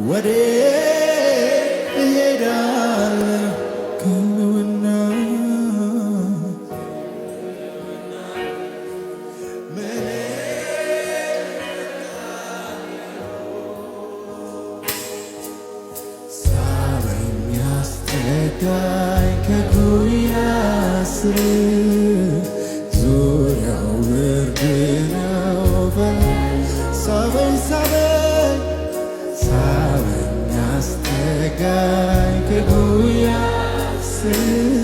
ወዴት እሄዳለሁ ከህልውና ሳበኝ አስጠጋኝ ከጉያ ስር ዙሪያው ብርድ ነው ሳበኝ ሳበኝ ሳበኝ አስጠጋኝ ከጉያ ስር